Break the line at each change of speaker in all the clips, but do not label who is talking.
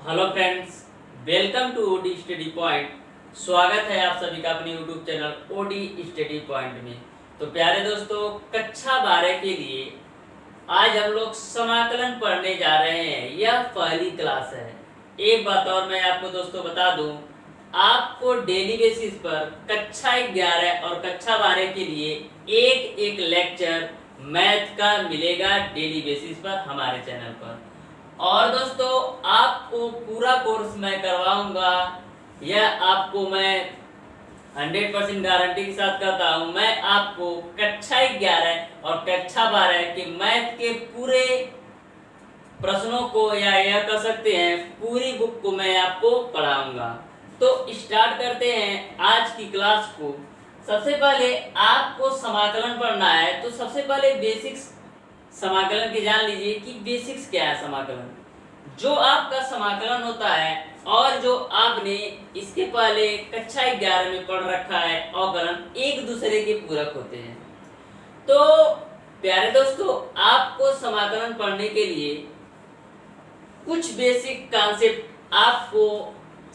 Hello friends, welcome to OD study point. स्वागत है आप सभी का अपने YouTube channel OD study point में। तो प्यारे दोस्तों, कक्षा 12 के लिए आज हम लोग समाकलन पढ़ने जा रहे हैं। यह पहली क्लास है। एक बात और मैं आपको दोस्तों बता दूं, आपको डेली बेसिस पर कक्षा 11 और कक्षा 12 के लिए एक एक लेक्चर मैथ का मिलेगा डेली बेसिस पर हमारे चैनल पर। और दोस्तों, आपको पूरा कोर्स मैं करवाऊंगा, यह आपको मैं 100% गारंटी के साथ कहता हूं। मैं आपको कक्षा 11 और कक्षा 12 के मैथ के पूरे प्रश्नों को या यह कह सकते हैं पूरी बुक को मैं आपको पढ़ाऊंगा। तो स्टार्ट करते हैं आज की क्लास को। सबसे पहले आपको समाकलन पढ़ना है, तो सबसे पहले बेसिक्स समाकलन के जान लीजिए कि बेसिक्स क्या है। समाकलन जो आपका समाकलन होता है और जो आपने इसके पहले कक्षा 11 में पढ़ रखा है अवकलन, एक दूसरे के पूरक होते हैं। तो प्यारे दोस्तों, आपको समाकलन पढ़ने के लिए कुछ बेसिक कॉन्सेप्ट आपको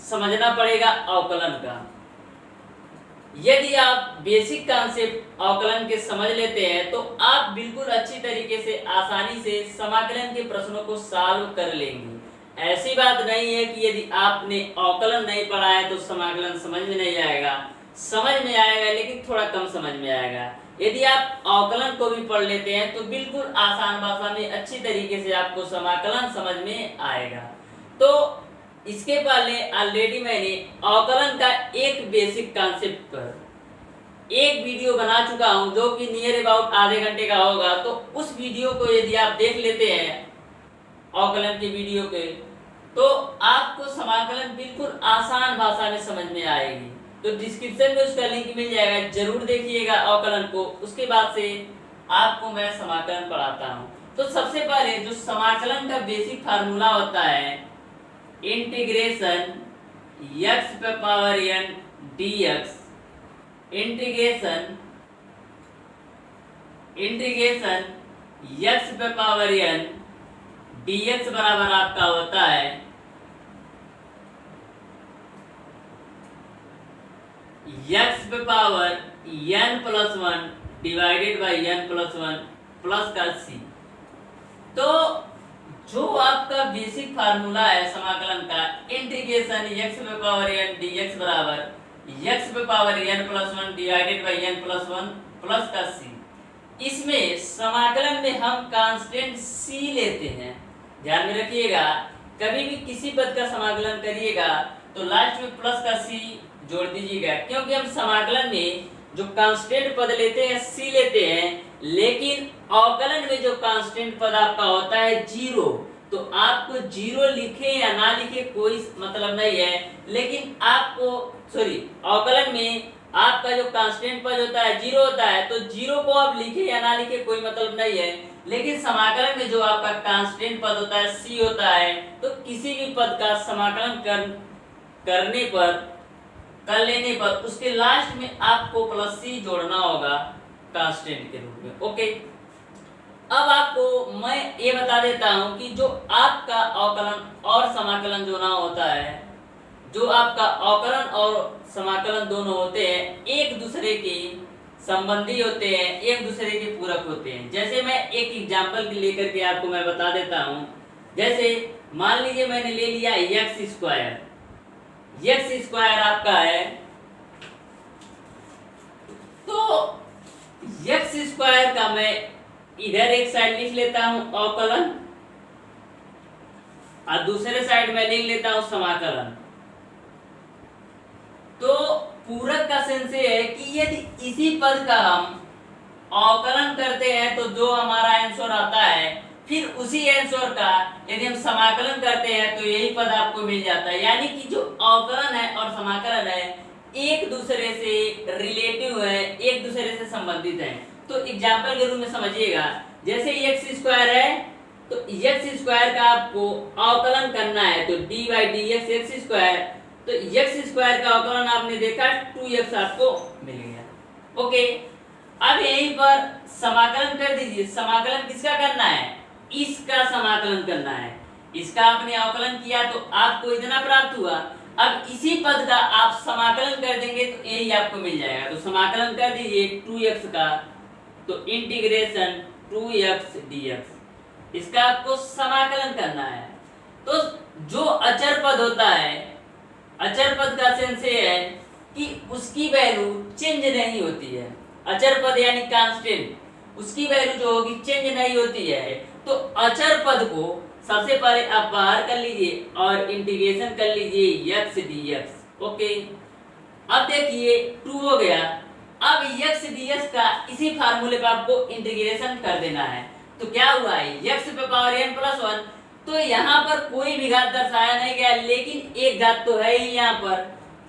समझना पड़ेगा अवकलन का। यदि आप बेसिक कॉन्सेप्ट अवकलन के समझ लेते हैं तो आप बिल्कुल अच्छी तरीके से आसानी से समाकलन के प्रश्नों को सॉल्व कर लेंगे। ऐसी बात नहीं है कि यदि आपने अवकलन नहीं पढ़ा है तो समाकलन समझ में नहीं आएगा। समझ में आएगा, लेकिन थोड़ा कम समझ में आएगा। यदि आप अवकलन को भी पढ़ लेते हैं तो बिल्कुल आसान भाषा में अच्छी तरीके से आपको समाकलन समझ में आएगा। तो इसके पहले ऑलरेडी मैंने अवकलन का एक बेसिक कॉन्सेप्ट पर एक वीडियो बना चुका हूं, जो कि नियर अबाउट आधे घंटे का होगा। तो उस वीडियो को यदि आप देख लेते हैं अवकलन के वीडियो के, तो आपको समाकलन बिल्कुल आसान भाषा में समझ में आएगी। तो डिस्क्रिप्शन में उसका लिंक मिल जाएगा, जरूर देखिएगा अवकलन को। उसके बाद से आपको मैं समाकलन पढ़ाता हूँ। तो सबसे पहले जो समाकलन का बेसिक फार्मूला होता है, इंटीग्रेशन x पे power n dx, integration x पे पावर n dx बराबर आपका होता है x पे power n plus 1 divided by n plus 1 plus का c। तो जो आपका बेसिक फार्मूला है समाकलन का, इंटीग्रेशन x पे पावर n dx बराबर x पे power n plus 1 divided by n plus 1 plus का c। इसमें समाकलन में हम कांस्टेंट c लेते हैं। ध्यान में रखिएगा, कभी भी किसी पद का समाकलन करिएगा तो लास्ट में प्लस का c जोड़ दीजिएगा, क्योंकि हम समाकलन में जो कांस्टेंट पद लेते हैं c लेते हैं। लेकिन अवकलन में जो कांस्टेंट पद आपका होता है जीरो, तो आपको जीरो लिखे या ना लिखे कोई मतलब नहीं है। लेकिन आपको अवकलन में आपका जो कांस्टेंट पद होता है जीरो होता है, तो जीरो को आप लिखे या ना लिखे कोई मतलब नहीं है। लेकिन समाकलन में जो आपका कांस्टेंट पद होता है c होता है, तो किसी भी पद का समाकलन कर लेने पर उसके लास्ट में आपको प्लस c जोड़ना होगा कांस्टेंट के रूप में। ओके, अब आपको मैं ये बता देता हूं कि जो आपका अवकलन और समाकलन जो ना होता है, जो आपका अवकलन और समाकलन दोनों होते हैं एक दूसरे के संबंधी होते हैं, एक दूसरे के पूरक होते हैं। जैसे मैं एक एग्जांपल लेकर के आपको मैं बता देता हूं। जैसे मान लीजिए मैंने ले लिया x स्क्वायर। x स्क्वायर आपका है, तो x स्क्वायर का मैं इधर एक साइड लिख लेता हूं अवकलन और दूसरे साइड में लिख लेता हूं समाकलन। तो पूरक का सेंस ये है कि यदि इसी पद का हम अवकलन करते हैं तो जो हमारा आंसर आता है, फिर उसी आंसर का यदि हम समाकलन करते हैं तो यही पद आपको मिल जाता है। यानी कि जो अवकलन है और समाकलन है एक दूसरे से रिलेटिव है, एक दूसरे से संबंधित है। तो एग्जांपल के रूप में समझिएगा, जैसे x स्क्वायर है तो x स्क्वायर का आपको अवकलन करना है, तो dy by dx x square, तो x स्क्वायर का अवकलन आपने देखा 2x आपको मिल गया। ओके, अब यहीं पर समाकलन कर दीजिए। समाकलन किसका करना है? इसका समाकलन करना है। इसका आपने अवकलन किया तो आपको इतना प्राप्त हुआ। अब इसी पद का आप समाकलन कर देंगे तो यही आपको मिल जाएगा। तो समाकलन कर दीजिए 2x का, तो इंटीग्रेशन 2x dx, इसका आपको समाकलन करना है। तो जो अचर पद होता है, अचर पद का सेंस ये है कि उसकी वैल्यू चेंज नहीं होती है। अचर पद यानी कांस्टेंट, उसकी वैल्यू जो होगी चेंज नहीं होती है। तो अचर पद को सबसे पहले आप बाहर कर लीजिए और इंटीग्रेशन कर लीजिए x dx। ओके, अब देखिए 2 हो गया। अब x dx का इसी फार्मूले पे आपको इंटीग्रेशन कर देना है। तो क्या हुआ है, x पे पावर n प्लस 1, तो यहाँ पर कोई भी घात दर्शाया नहीं गया, लेकिन एक घात तो है ही यहाँ पर,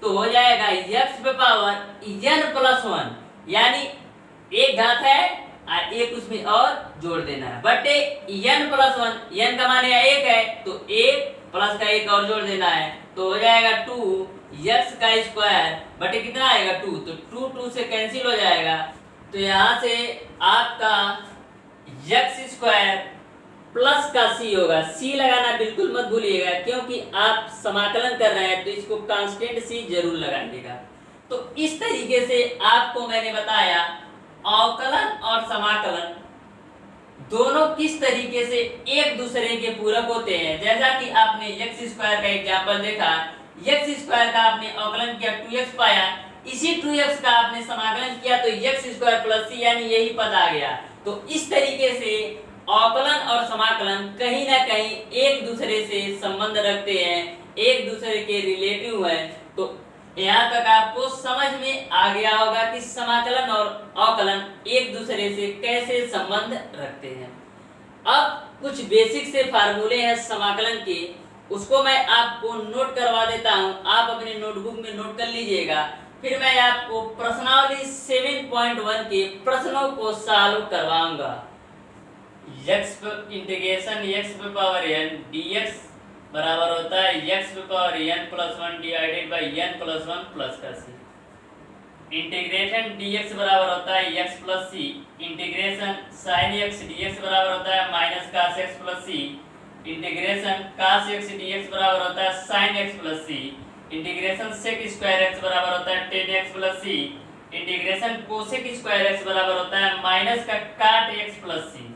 तो हो जाएगा x पे पावर n प्लस 1, यानी एक घात है एक उसमें और जोड़ देना है, बटे n प्लस 1, n का मान यहाँ 1 है तो 1 प्लस का 1 और जोड़ देना है, तो हो जाएगा 2x का स्क्वायर बटे कितना आएगा 2, तो 2 से कैंसिल हो जाएगा। तो यहाँ से आपका x स्क्वायर प्लस का c होगा। c लगाना बिल्कुल मत भूलिएगा, क्योंकि आप समाकलन कर रहे हैं तो इसको कांस्टेंट c जरूर लगाइएगा। तो इस तरीके से आपको मैंने बताया अवकलन और समाकलन दोनों किस तरीके से एक दूसरे के पूरक होते हैं। जैसा कि आपने x स्क्वायर का एग्जांपल देखा, x स्क्वायर का आपने अवकलन किया 2x पाया, इसी 2x का आपने समाकलन किया तो x स्क्वायर प्लस c, यानी यही पद आ गया। तो इस तरीके से अवकलन और समाकलन कहीं ना कहीं एक दूसरे से संबंध रखते हैं, एक दूसरे के रिलेटिव हैं। तो यहाँ तक आपको समझ में आ गया होगा कि समाकलन और अवकलन एक दूसरे से कैसे संबंध रखते हैं। अब कुछ बेसिक से फार्मूले हैं समाकलन के, उसको मैं आपको नोट करवा देता हूँ, आप अपने नोटबुक में नोट कर लीजिएगा। फिर मैं आपको प्रश्नावली 7.1 के प्रश्नों को सॉल्व करवाऊंगा। इंटीग्रेशन x पे पावर n dx बराबर होता है x पे power n plus 1 divided by n plus 1 plus का c। इंटीग्रेशन dx बराबर होता है x plus c। Integration sin x dx बराबर होता है minus cos x plus c। Integration cos x dx बराबर होता है sin x plus c। Integration sec square x बराबर होता है tan x plus c। Integration cosec square x बराबर होता है माइनस का cot x plus c।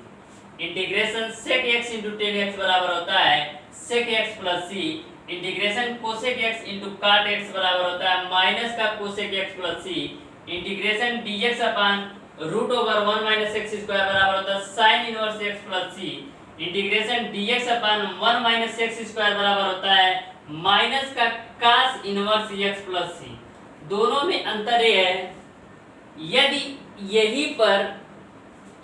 Integration sec x into tan x बराबर होता है sec x plus c। Integration cosec x into cot x बराबर होता है माइनस का cosec x plus c। Integration dx upon root over 1 minus x square बराबर होता है sin inverse x plus c। Integration dx upon 1 minus x square बराबर होता है माइनस का cos inverse x plus c। दोनों में अंतर ये है, यदि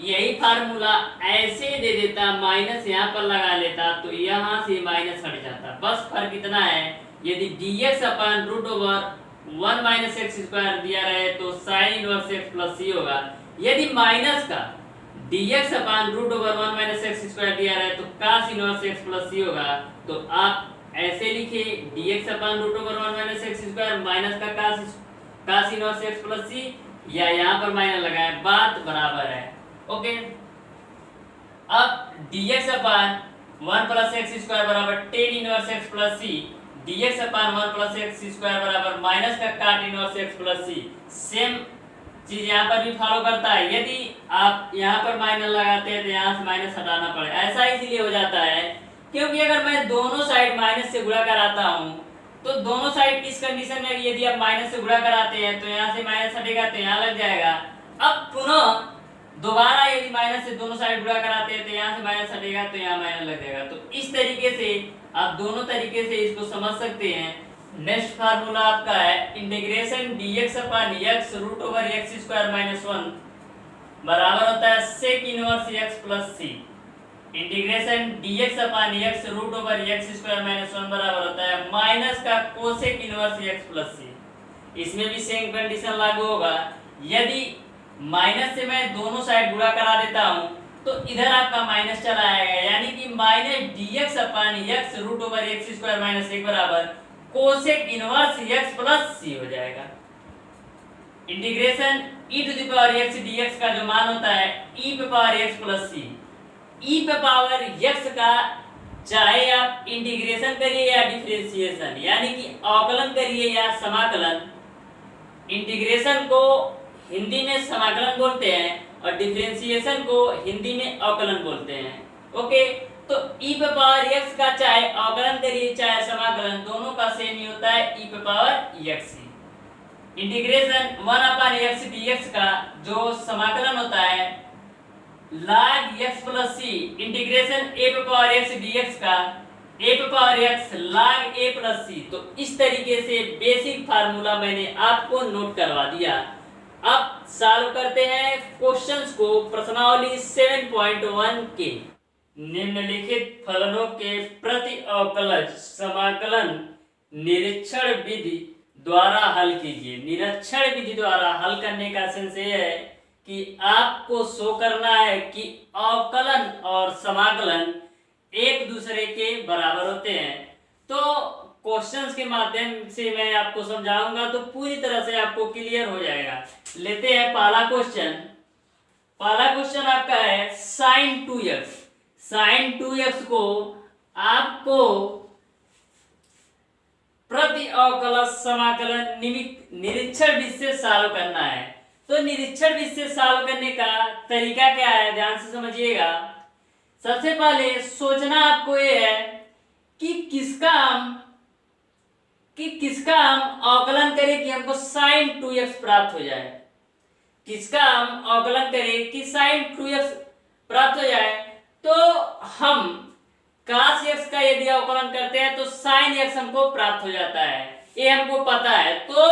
यही फार्मूला ऐसे दे देता, माइनस यहाँ पर लगा लेता तो यहाँ से माइनस हट जाता। बस फर्क इतना है, यदि dx upon root over 1 minus x square दिया रहे तो sine inverse x plus c होगा। यदि माइनस का dx upon root over 1 minus x square दिया रहे तो cos inverse x plus c होगा। तो आप ऐसे लिखिए dx upon root over 1 minus x square minus का cos inverse x plus c, या यहाँ पर माइनस लगाए, बात बराबर है। ओके, अब dx upon 1 plus x square बराबर tan inverse x plus c, dx upon 1 plus x square बराबर माइनस का cot inverse x plus c। Same चीज यहाँ पर भी फॉलो करता है। यदि आप यहाँ पर माइनस लगाते हैं तो यहाँ से माइनस हटाना पड़े, ऐसा इसलिए हो जाता है क्योंकि अगर मैं दोनों साइड माइनस से गुणा कराता हूँ तो दोनों साइड इस कंडीशन में यदि आप माइनस से गुणा कराते हैं तो यहाँ से माइनस हटेगा तो यहाँ लग जाएगा। अब पुनः दोबारा यदि माइनस से दोनों साइड गुणा कराते हैं तो यहाँ से माइनस हटेगा तो यहाँ माइनस लग जाएगा। तो इस तरीके से आप दोनों तरीके से इसको समझ सकते हैं। नेक्स्ट फार्मूला आपका है integration dx upon x root over x square minus 1 बराबर होता है sec inverse x plus c। Integration dx upon x root over x square minus 1 बराबर होता है माइनस का cosec inverse x plus c। इसमें भी सेम कंडीशन लागू होगा। यदि माइनस से मैं दोनों साइड गुणा करा देता हूं तो इधर आपका माइनस चला आएगा, यानी कि minus dx upon x root over x square minus 1 बराबर cosec inverse x plus c हो जाएगा। Integration e to the power x dx का जो मान होता है e पे power x plus c। e पे पावर x का चाहे आप इंटीग्रेशन करिए या डिफरेंशिएशन, यानी कि अवकलन करिए या समाकलन। इंटीग्रेशन को हिंदी में समाकलन बोलते हैं और डिफरेंशिएशन को हिंदी में अवकलन बोलते हैं। ओके, तो e पे पावर x का चाहे अवकलन करिए चाहे समाकलन, दोनों का सेम ही होता है e पे पावर x ही। इंटीग्रेशन 1/x dx का जो समाकलन होता है log x plus c, integration a पे पावर x dx का a पे power x log a plus c। तो इस तरीके से बेसिक फार्मूला मैंने आपको नोट करवा दिया। अब सॉल्व करते हैं क्वेश्चंस को प्रश्नावली 7.1 के। निम्नलिखित फलनों के प्रति अवकलज समाकलन निरीक्षण विधि द्वारा हल कीजिए। निरीक्षण विधि द्वारा हल करने का सेंस ये है कि आपको शो करना है कि अवकलन और समाकलन एक दूसरे के बराबर होते हैं। तो क्वेश्चंस के माध्यम से मैं आपको समझाऊंगा तो पूरी तरह से आपको क्लियर हो जाएगा। लेते हैं पहला क्वेश्चन। पहला क्वेश्चन आपका है sin 2x। sin 2x को आपको प्रति अवकलज समाकलन निरीक्षण विधि से सॉल्व करना है। तो निरीक्षण विधि से सॉल्व करने का तरीका क्या है, ध्यान से समझिएगा। सबसे पहले सोचना आपको ये है कि किसका हम अवकलन करें कि हमको sin 2x प्राप्त हो जाए। किसका हम अवकलन करें कि sin 2x प्राप्त हो जाए। तो हम cos x का यदि अवकलन करते हैं तो sin x हमको प्राप्त हो जाता है, ये हमको पता है। तो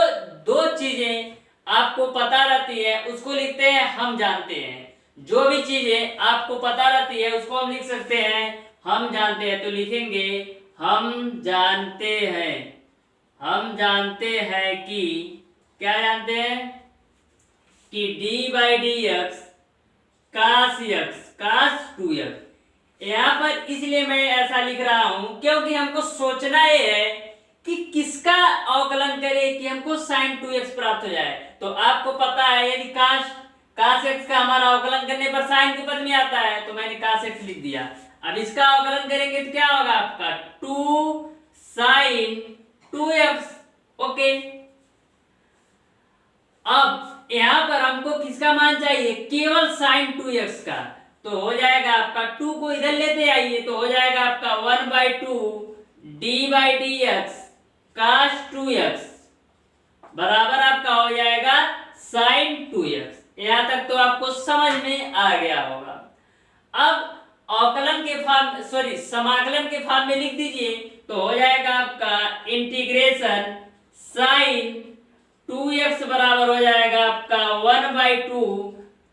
दो चीजें आपको पता रहती है उसको लिखते हैं हम जानते हैं। जो भी चीजें आपको पता रहती है उसको हम लिख सकते हैं हम जानते हैं। तो लिखेंगे हम जानते हैं। हम जानते हैं कि क्या जानते हैं कि d/dx cos 2x। यहाँ पर इसलिए मैं ऐसा लिख रहा हूं क्योंकि हमको सोचना ये है कि किसका अवकलन करें कि हमको sin 2x प्राप्त हो जाए। तो आपको पता है यदि cos x का हमारा अवकलन करने पर sin के पद में आता है तो मैंने cos x लिख दिया। अब इसका अवकलन करेंगे तो क्या होगा आपका 2 sin 2x। ओके, अब यहां पर हमको किसका मान चाहिए, केवल sin 2x का। तो हो जाएगा आपका 2 को इधर लेते आइए तो हो जाएगा आपका 1/2 d/dx cos 2x बराबर आपका हो जाएगा sin 2x। यहां तक तो आपको समझ में आ गया होगा। अब समाकलन के फॉर्म में लिख दीजिए तो हो जाएगा आपका इंटीग्रेशन sin 2x बराबर हो जाएगा आपका 1/2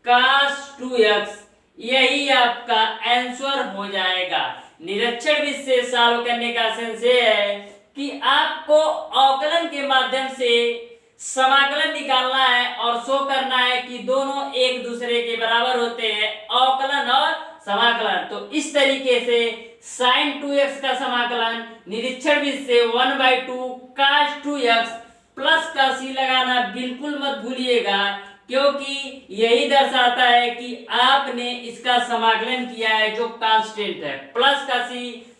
cos 2x। यही आपका आंसर हो जाएगा। निरीक्षण विधि से सॉल्व करने का सेंस ये है कि आपको अवकलन के माध्यम से समाकलन निकालना है और शो करना है कि दोनों एक दूसरे के बराबर होते हैं, अवकलन और समाकलन। तो इस तरीके से sin 2x का समाकलन निरीक्षण विधि से 1/2 cos 2x प्लस का c लगाना बिल्कुल मत भूलिएगा, क्योंकि यही दर्शाता है कि आपने इसका समाकलन किया है जो कांस्टेंट है। प्लस का c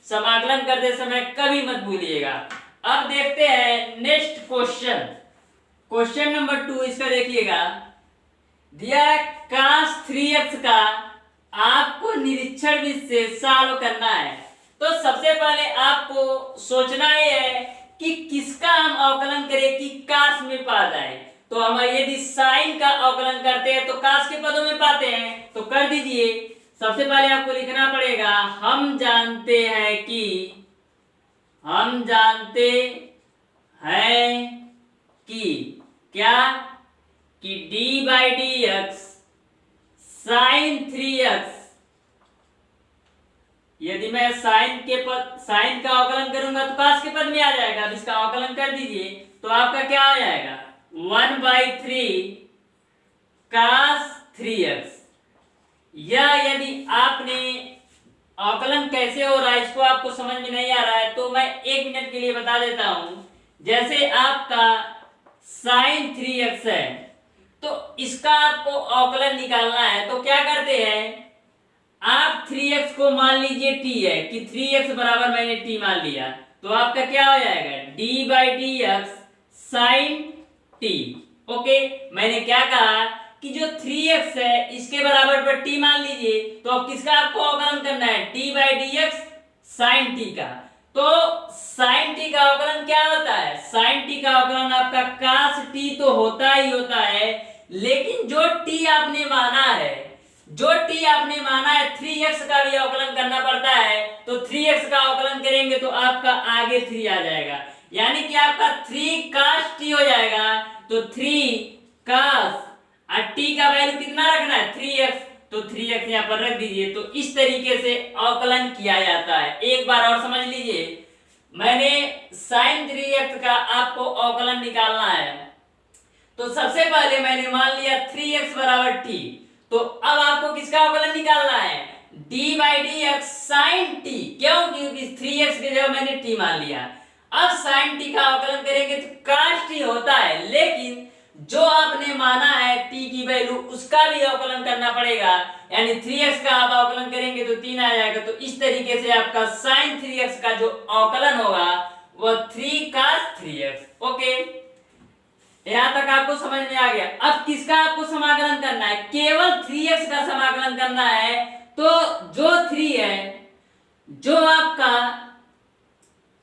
समाकलन करते समय कभी मत भूलिएगा। अब देखते हैं नेक्स्ट क्वेश्चन। क्वेश्चन नंबर 2 इसका देखिएगा, दिया cos 3x का आपको निरीक्षण विधि से सॉल्व करना है। तो सबसे पहले आपको सोचना ये है कि किसका हम अवकलन करें कि cos में पा जाए। तो हम यदि sin का अवकलन करते हैं तो cos के पदों में पाते हैं, तो कर दीजिए। सबसे पहले आपको लिखना पड़ेगा हम जानते हैं कि क्या कि d/dx sin 3x। यदि मैं sin का अवकलन करूंगा तो cos के पद में आ जाएगा। इसका अवकलन कर दीजिए तो आपका क्या आ जाएगा 1/3 cos 3x। या यदि आपने अवकलन कैसे हो रहा है इसको आपको समझ में नहीं आ रहा है तो मैं 1 मिनट के लिए बता देता हूं। जैसे आपका sin 3x है तो इसका आपको अवकलन निकालना है, तो क्या करते हैं आप 3x को मान लीजिए t है कि 3x बराबर मैंने t मान लिया, तो आपका क्या हो जाएगा d/dx sin t। ओके, मैंने क्या कहा कि जो 3x है इसके बराबर पर t मान लीजिए, तो अब किसका आपको अवकलन करना है d/dx sin t का। तो sin t का अवकलन क्या होता है, sin t का अवकलन आपका cos t तो होता ही होता है, लेकिन जो t आपने माना है, जो t आपने माना है 3x का भी अवकलन करना पड़ता है। तो 3x का अवकलन करेंगे तो आपका आगे 3 आ जाएगा, यानी कि आपका 3 cos t हो जाएगा। तो 3 cos t का वैल्यू कितना रखना है 3x, तो 3x यहाँ पर रख दीजिए। तो इस तरीके से अवकलन किया जाता है। एक बार और समझ लीजिए, मैंने sin 3x का आपको अवकलन निकालना है, तो सबसे पहले मैंने मान लिया 3x बराबर t, तो अब आपको किसका अवकलन निकालना है d/dx sin t, क्यों, क्योंकि 3x की जगह मैंने t मान लिया। अब sin t का अवकलन करेंगे तो cos t होता है, लेकिन जो आपने माना है t की वैल्यू उसका भी अवकलन करना पड़ेगा, यानी 3x का आप अवकलन करेंगे तो 3 आ जाएगा। तो इस तरीके से आपका sin 3x का जो अवकलन होगा वह 3 cos 3x। ओके, यहां तक आपको समझ में आ गया। अब किसका आपको समाकलन करना है, केवल 3x का समाकलन करना है। तो जो 3 है, जो आपका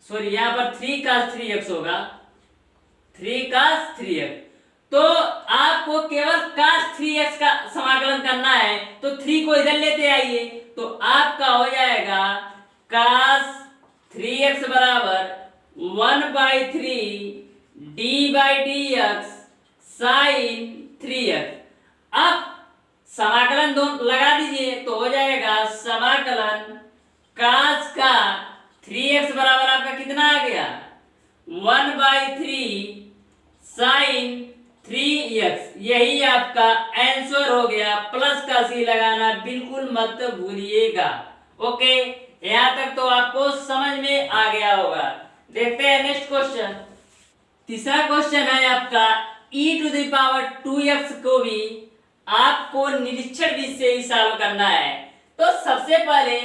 सॉरी यहां पर 3 cos 3x होगा, 3 cos 3x, तो आपको केवल cos 3x का समाकलन करना है। तो 3 को इधर लेते आइए, तो आपका हो जाएगा cos 3x बराबर 1/3 d/dx sin 3x। अब समाकलन दोनों लगा दीजिए, तो हो जाएगा समाकलन cos का 3x बराबर आपका कितना आ गया 1/3 sin 3x, यही आपका आंसर हो गया। प्लस का सी लगाना बिल्कुल मत भूलिएगा। ओके, यहां तक तो आपको समझ में आ गया होगा। देखते हैं नेक्स्ट क्वेश्चन। तीसरा क्वेश्चन है आपका e⁻2x को भी आपको निरीक्षण विधि से ही सॉल्व करना है। तो सबसे पहले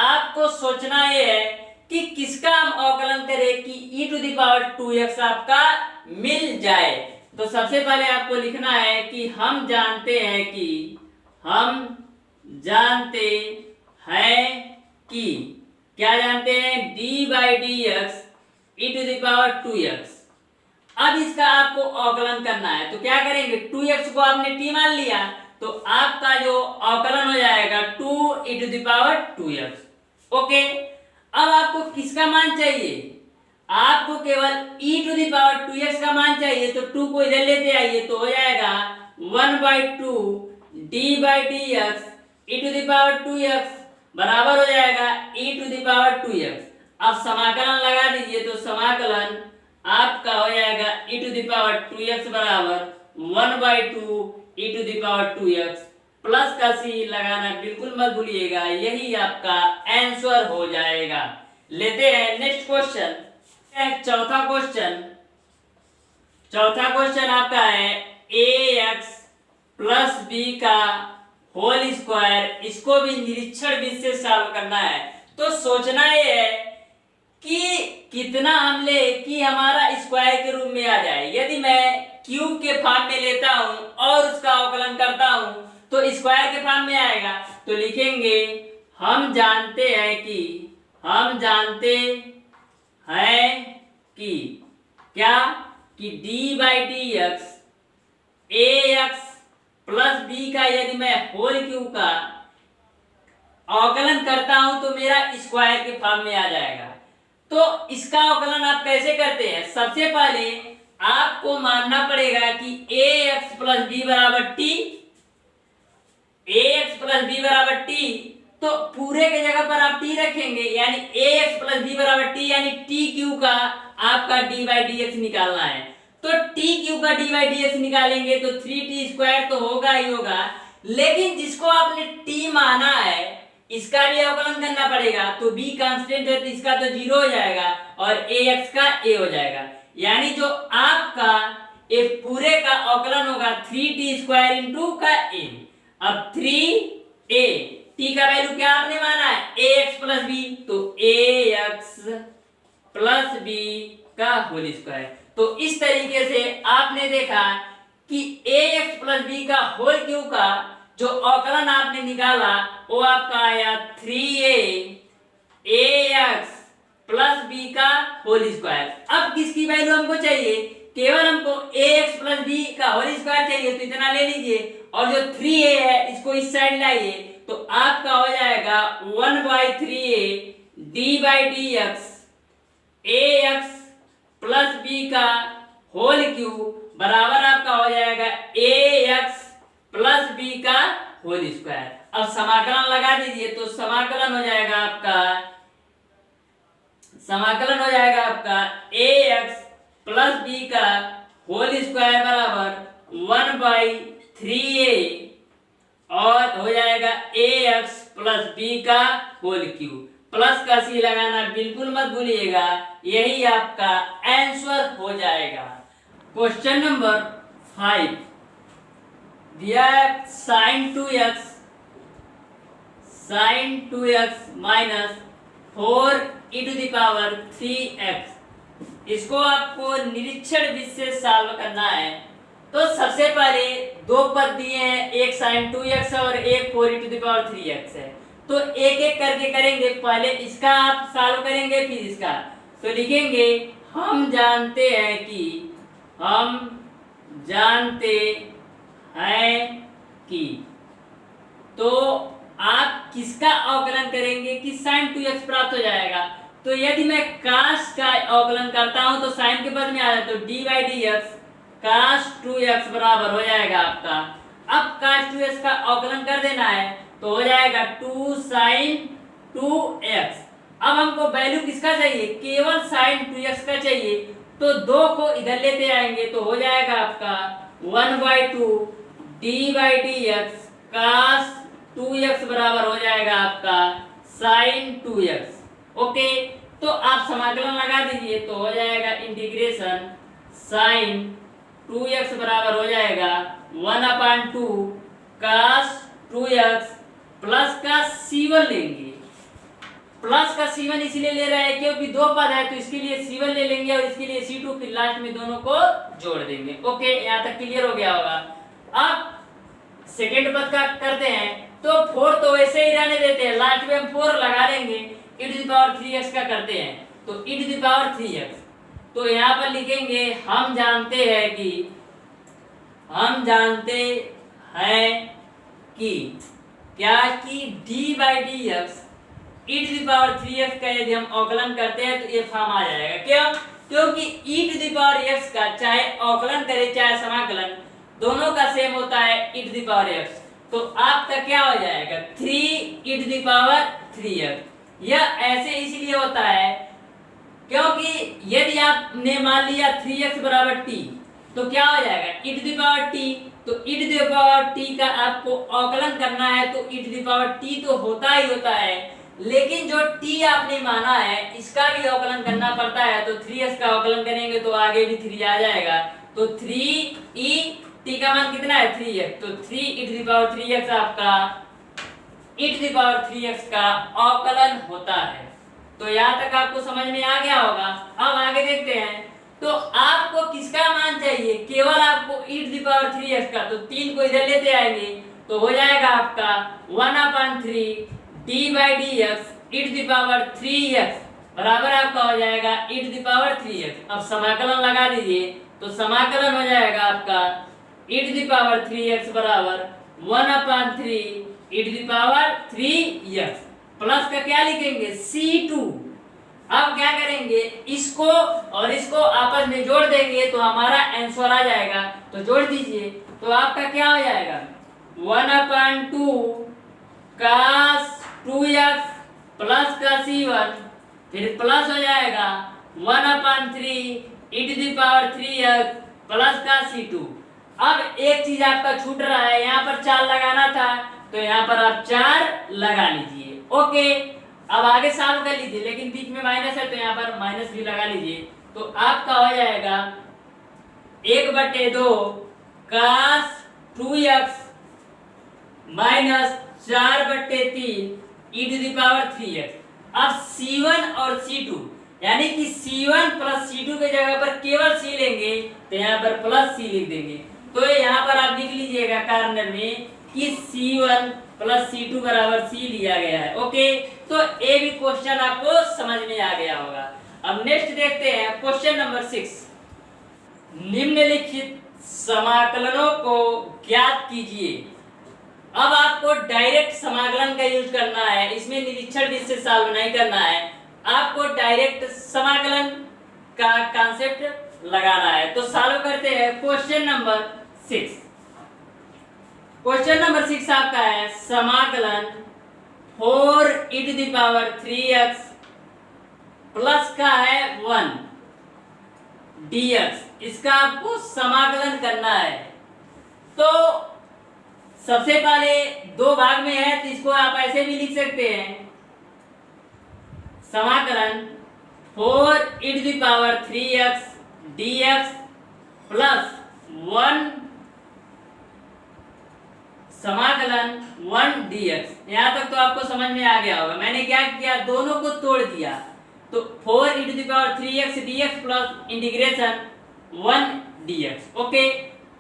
आपको सोचना यह है कि किसका हम अवकलन करें कि e⁻2x आपका मिल जाए। तो सबसे पहले आपको लिखना है कि हम जानते हैं कि क्या जानते हैं d/dx e⁻2x। अब इसका आपको अवकलन करना है, तो क्या करेंगे 2x को आपने t मान लिया, तो आपका जो अवकलन हो जाएगा 2e⁻2x। ओके, अब आपको किसका मान चाहिए, आपको केवल e⁻2x का मान चाहिए। तो 2 को इधर लेते आइए, तो हो जाएगा 1/2 d/dx e⁻2x बराबर हो जाएगा e⁻2x। अब समाकलन लगा दीजिए, तो समाकलन आपका हो जाएगा e⁻2x बराबर 1/2 e⁻2x। प्लस का सी लगाना बिल्कुल मत भूलिएगा, यही आपका आंसर हो जाएगा। लेते हैं नेक्स्ट क्वेश्चन। चौथा क्वेश्चन आपका है ax प्लस b का होल स्क्वायर, इसको भी निरीक्षण विधि से सॉल्व करना है। तो सोचना ये है कि कितना हम ले कि हमारा स्क्वायर के रूप में आ जाए। यदि मैं क्यूब के फॉर्म में लेता हूं और उसका अवकलन करता हूं तो स्क्वायर के फॉर्म में आएगा। तो लिखेंगे हम जानते हैं कि क्या कि d/dx ax प्लस b का यदि मैं होल क्यूब का अवकलन करता हूं तो मेरा स्क्वायर के फॉर्म में आ जाएगा। तो इसका अवकलन आप कैसे करते हैं, सबसे पहले आपको मानना पड़ेगा कि ax प्लस b बराबर t, तो पूरे के जगह पर आप t रखेंगे, यानी ax प्लस b बराबर t, यानी t क्यू का आपका d/dx निकालना है। तो t क्यू का d/dx निकालेंगे तो 3t स्क्वायर तो होगा ही होगा, लेकिन जिसको आपने t माना है इसका भी अवकलन करना पड़ेगा। तो b कांस्टेंट है तो इसका तो 0 हो जाएगा और ax का a हो जाएगा, यानी जो आपका ए पूरे का अवकलन होगा 3t स्क्वायर इंटू का a। अब 3a टी का वैल्यू क्या आपने माना है, ए एक्स प्लस बी, तो ए एक्स प्लस बी का होल स्क्वायर। तो इस तरीके से आपने देखा कि ए एक्स प्लस बी का होल क्यू का जो अवकलन आपने निकाला वो आपका आया 3a एक्स प्लस बी का होल स्क्वायर। अब किसकी वैल्यू हमको चाहिए, केवल हमको ए एक्स प्लस बी का होल स्क्वायर चाहिए, तो इतना ले लीजिए और जो 3a है इसको इस साइड लाइए, तो आपका हो जाएगा 1/3a D by D x A x plus B का होल क्यूब बराबर आपका हो जाएगा ए एक्स प्लस बी का होल स्क्वायर। अब समाकलन लगा दीजिए, तो समाकलन हो जाएगा आपका ए एक्स प्लस बी का होल स्क्वायर बराबर 1/3a और हो जाएगा ए एक्स प्लस बी का होल क्यूब। प्लस का सी लगाना बिल्कुल मत भूलिएगा, यही आपका आंसर हो जाएगा। क्वेश्चन नंबर 5 दिया है sin 2x माइनस 4e⁻3x। इसको आपको निरीक्षण विधि से सॉल्व करना है। तो सबसे पहले दो पद दिए हैं, एक sin 2x और एक 4e⁻3x है, तो एक एक करके करेंगे। पहले इसका आप सॉल्व करेंगे फिर इसका। तो लिखेंगे हम जानते हैं कि तो आप किसका अवकलन करेंगे कि sin 2x प्राप्त हो जाएगा। तो यदि मैं cos का अवकलन करता हूं तो sin के पद में आ जाए, तो d by D x cos 2x बराबर हो जाएगा आपका। अब cos 2x का अवकलन कर देना है, तो हो जाएगा 2 sin 2x। अब हमको वैल्यू किसका चाहिए, केवल sin 2x का चाहिए, तो दो को इधर लेते आएंगे, तो हो जाएगा आपका 1/2 d by D x cos 2x बराबर हो जाएगा आपका sin 2x। ओके, तो आप समाकलन लगा दीजिए, तो हो जाएगा इंटीग्रेशन sin 2x बराबर हो जाएगा 1/2 cos 2x प्लस का c1 लेंगे। प्लस का c1 इसलिए ले रहे हैं क्योंकि दो पद है, तो इसके लिए c1 ले लेंगे और इसके लिए c2, फिर लास्ट में दोनों को जोड़ देंगे। ओके, यहाँ तक क्लियर हो गया होगा। अब सेकेंड पद का करते हैं, तो 4 तो वैसे ही रहने देते हैं, लास्ट में हम 4 लगा लेंगे। e⁻3x का करते हैं, तो e⁻3x, तो यहाँ पर लिखेंगे हम जानते हैं कि क्या कि d by D x e⁻3x का यदि हम अवकलन करते हैं तो ये फॉर्म आ जाएगा। क्यों, क्योंकि e⁻x का चाहे अवकलन करे चाहे समाकलन दोनों का सेम होता है e⁻x। तो आपका क्या हो जाएगा 3e⁻3x। यह ऐसे इसलिए होता है क्योंकि यदि आपने मान लिया 3x बराबर t, तो क्या हो जाएगा e⁻t, तो e⁻t का आपको अवकलन करना है, तो e⁻t तो होता ही होता है, लेकिन जो t आपने माना है इसका भी अवकलन करना पड़ता है। तो 3x का अवकलन करेंगे तो आगे भी 3 आ जाएगा, तो 3e का मान कितना है 3x, तो 3e⁻3x आपका e⁻3x का अवकलन होता है। तो यहाँ तक आपको समझ में आ गया होगा। अब आगे देखते हैं, तो आपको किसका मान चाहिए, केवल आपको e⁻3x का, तो 3 को इधर लेते आएंगे, तो हो जाएगा आपका 1/3 d by D x e⁻3x बराबर आपका हो जाएगा e⁻3x। अब समाकलन लगा दीजिए, तो समाकलन हो जाएगा आपका e⁻3x बराबर 1/3 e⁻3x प्लस का क्या लिखेंगे c2। अब क्या करेंगे, इसको और इसको आपस में जोड़ देंगे तो हमारा आंसर आ जाएगा। तो जोड़ दीजिए, तो आपका क्या हो जाएगा 1/2 cos 2x प्लस का c1, फिर प्लस हो जाएगा 1/3 e⁻3x प्लस का c2। अब एक चीज आपका छूट रहा है, यहाँ पर 4 लगाना था, तो यहाँ पर आप 4 लगा लीजिए। ओके, अब आगे सॉल्व कर लीजिए, लेकिन बीच में माइनस है तो यहाँ पर माइनस भी लगा लीजिए। तो आपका हो जाएगा 1/2 cos 2x minus 4/3 e to the power 3x। अब C1 और C2 यानी कि C1 प्लस C2 के जगह पर केवल C लेंगे तो यहाँ पर प्लस C लिख देंगे। तो यहाँ पर आप लिख लीजिएगा कार्नर में कि C1 प्लस C2 बराबर C लिया गया है। ओके, तो ये भी क्वेश्चन आपको समझ में आ गया होगा। अब नेक्स्ट देखते हैं क्वेश्चन नंबर 6। निम्नलिखित समाकलनों को ज्ञात कीजिए। अब आपको डायरेक्ट समाकलन का यूज करना है, इसमें निरीक्षण विधि से सॉल्व नहीं करना है, आपको डायरेक्ट समाकलन का कॉन्सेप्ट लगाना है। तो सॉल्व करते हैं क्वेश्चन नंबर 6। क्वेश्चन नंबर 6 आपका है समाकलन 4e to the power 3x plus का है 1 dx। इसका आपको समाकलन करना है। तो सबसे पहले दो भाग में है तो इसको आप ऐसे भी लिख सकते हैं, समाकलन 4e to the power 3x dx plus 1 समाकलन 1 dx। यहाँ तक तो आपको समझ में आ गया होगा। मैंने क्या किया, दोनों को तोड़ दिया। तो 4e to the power 3x dx plus integration 1 dx। Okay,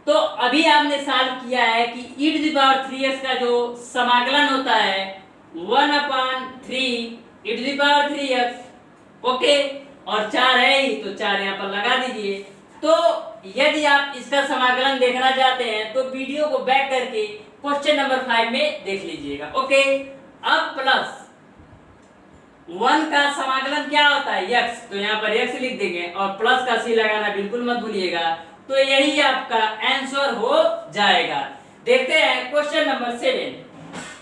तो अभी आपने सॉल्व किया है कि e to the power 3x का जो समाकलन होता है 1/3 e to the power 3x। Okay, और 4 है ही तो 4 यहाँ पर लगा दीजिए। तो यदि आप इसका समाकलन देखना चाहते हैं तो वीडियो को बैक करके क्वेश्चन नंबर 5 में देख लीजिएगा। ओके, अब प्लस 1 का समाकलन क्या होता है x, तो यहाँ पर x लिख देंगे और प्लस का c लगाना बिल्कुल मत भूलिएगा। तो यही आपका आंसर हो जाएगा। देखते हैं क्वेश्चन नंबर 7।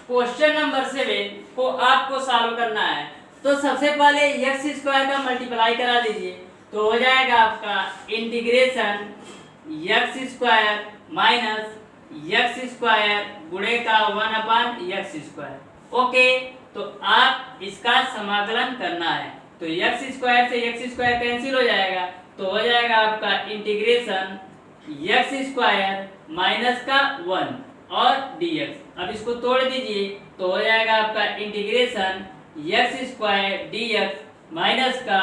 क्वेश्चन नंबर 7 को आपको सॉल्व करना है। तो सबसे पहले x² का मल्टीप्लाई करा दीजिए तो हो जाएगा आपका इंटीग्रेशन x² माइनस x² गुणे का 1/x²। ओके, तो आप इसका समाकलन करना है। तो x² से x² कैंसिल हो जाएगा तो हो जाएगा आपका इंटीग्रेशन x² माइनस का 1 और dx। अब इसको तोड़ दीजिए तो हो जाएगा आपका इंटीग्रेशन x² dx माइनस का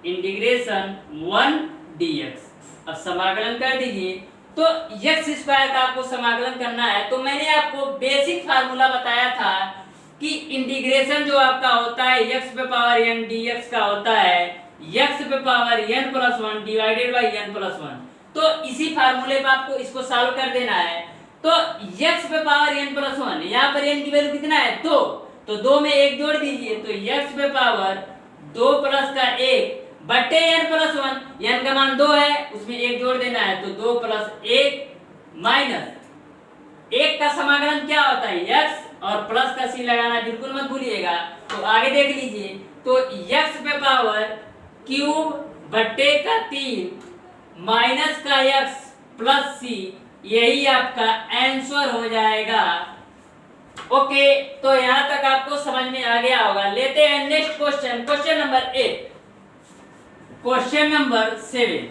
इंटीग्रेशन 1 dx। अब समाकलन कर दीजिए। तो x² का आपको समाकलन करना है। तो मैंने आपको बेसिक फार्मूला बताया था कि इंटीग्रेशन जो आपका होता है x पे पावर n dx का होता है x पे power n plus 1 divided by n plus 1। तो इसी फार्मूले पे आपको इसको सॉल्व कर देना है। तो x पे पावर n प्लस 1, यहाँ पर n की वैल्यू कितना है 2, तो 2 में 1 जोड़ दीजिए तो x पे पावर 2 प्लस का 1 बटे n प्लस 1, n का मान 2 है उसमें 1 जोड़ देना है तो 2 प्लस 1 माइनस 1 का समाकलन क्या होता है x और प्लस का c लगाना बिल्कुल मत भूलिएगा। तो आगे देख लीजिए तो x पे पावर क्यूब बटे का 3 माइनस का x प्लस c, यही आपका आंसर हो जाएगा। ओके, तो यहाँ तक आपको समझ में आ गया होगा। लेते हैं next question, question number 8। Question number 7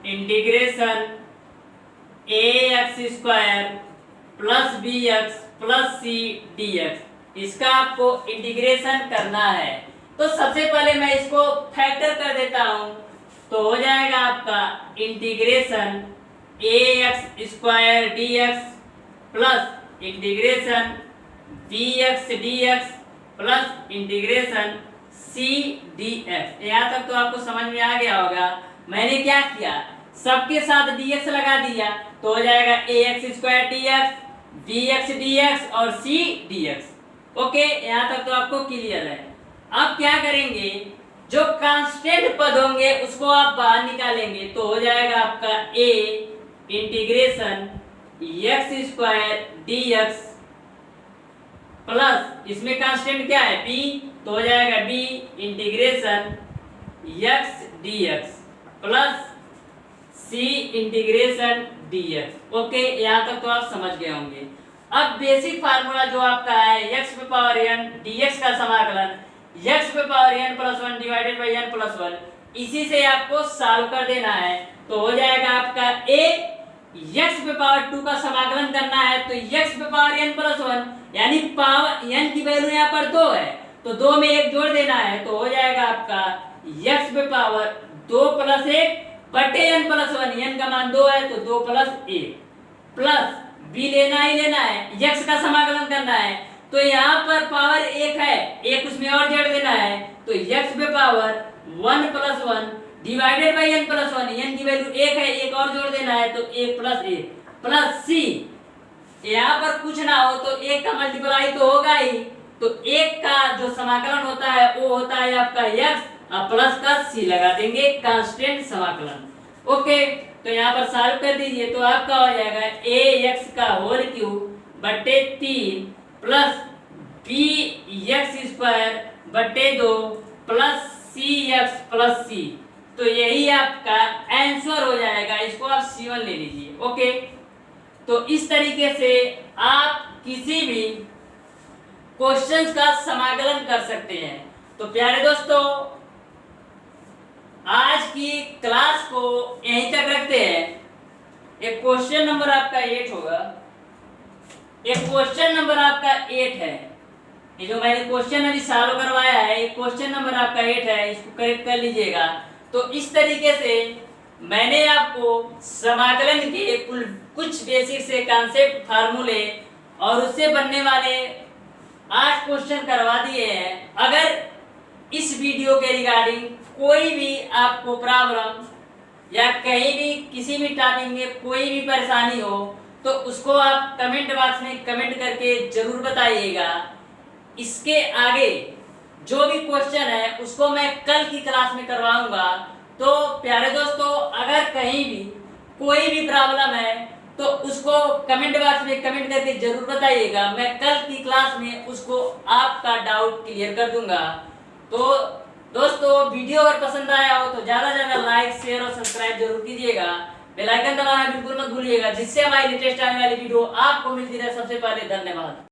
integration ax² plus bx plus c dx। इसका आपको इंटीग्रेशन करना है। तो सबसे पहले मैं इसको फैक्टर कर देता हूं तो हो जाएगा आपका integration ax² dx plus integration bx dx plus integration c dx। यहाँ तक तो आपको समझ में आ गया होगा। मैंने क्या किया, सबके साथ dx लगा दिया तो हो जाएगा ax² dx bx dx और c dx। ओके, यहाँ तक तो आपको क्लियर है। अब क्या करेंगे, जो कांस्टेंट पद होंगे उसको आप बाहर निकालेंगे तो हो जाएगा आपका a integration x² dx plus इसमें कांस्टेंट क्या है b, तो हो जाएगा b integration x dx plus c integration dx। Okay, यहाँ तक तो आप समझ गए होंगे। अब बेसिक फार्मूला जो आपका है x पे पावर n dx का समाकलन x पे power n plus 1 divided by n plus 1, इसी से आपको सॉल्व कर देना है। तो हो जाएगा आपका a x पे पावर 2 का समाकलन करना है तो x पे पावर n प्लस 1 यानी पावर n की वैल्यू यहाँ पर 2 है तो 2 में 1 जोड़ देना है तो हो जाएगा आपका x पे पावर 2 प्लस 1 बटे n प्लस 1। n का मान 2 है तो 2 प्लस 1 प्लस b लेना ही लेना है, x का समाकलन करना है तो यहाँ पर पावर 1 है, एक उसमें और जोड़ देना है तो x पे power 1 plus 1 divided by n plus 1। n की वैल्यू 1 है, एक और जोड़ देना है तो 1 प्लस 1 प्लस c। यहाँ पर कुछ ना हो तो 1 का मल्टीप्लाई तो होगा ही, तो 1 का जो समाकलन होता है वो होता है आपका x और प्लस का c लगा देंगे कांस्टेंट समाकलन। ओके, तो यहाँ पर सॉल्व कर दीजिए तो आपका हो जाएगा ax का होल क्यूब बटे 3 प्लस bx स्क्वायर बटे 2 प्लस cx प्लस c। तो यही आपका आंसर हो जाएगा, इसको आप C1 ले लीजिए। ओके, तो इस तरीके से आप किसी भी क्वेश्चंस का समाकलन कर सकते हैं। तो प्यारे दोस्तों, आज की क्लास को यहीं तक रखते हैं। एक क्वेश्चन नंबर आपका 8 होगा, एक क्वेश्चन नंबर आपका 8 है, ये जो मैंने क्वेश्चन अभी सॉल्व करवाया है एक क्वेश्चन नंबर आपका 8 है, इसको करेक्ट कर लीजिएगा। तो इस तरीके से मैंने आपको समाकलन के कुछ बेसिक से कॉन्सेप्ट फार्मूले और उससे बनने वाले 8 क्वेश्चन करवा दिए हैं। अगर इस वीडियो के रिगार्डिंग कोई भी आपको प्रॉब्लम या कहीं भी किसी भी टॉपिक में कोई भी परेशानी हो तो उसको आप कमेंट बॉक्स में कमेंट करके जरूर बताइएगा। इसके आगे जो भी क्वेश्चन है उसको मैं कल की क्लास में करवाऊंगा। तो प्यारे दोस्तों, अगर कहीं भी कोई भी प्रॉब्लम है तो उसको कमेंट बॉक्स में कमेंट करके जरूर बताइएगा, मैं कल की क्लास में उसको आपका डाउट क्लियर कर दूंगा। तो दोस्तों, वीडियो अगर पसंद आया हो तो ज्यादा से ज्यादा लाइक शेयर और सब्सक्राइब जरूर कीजिएगा, बेल आइकन दबाना बिल्कुल मत भूलिएगा, जिससे हमारी लेटेस्ट आने वाली वीडियो आपको मिलती रहे सबसे पहले। धन्यवाद।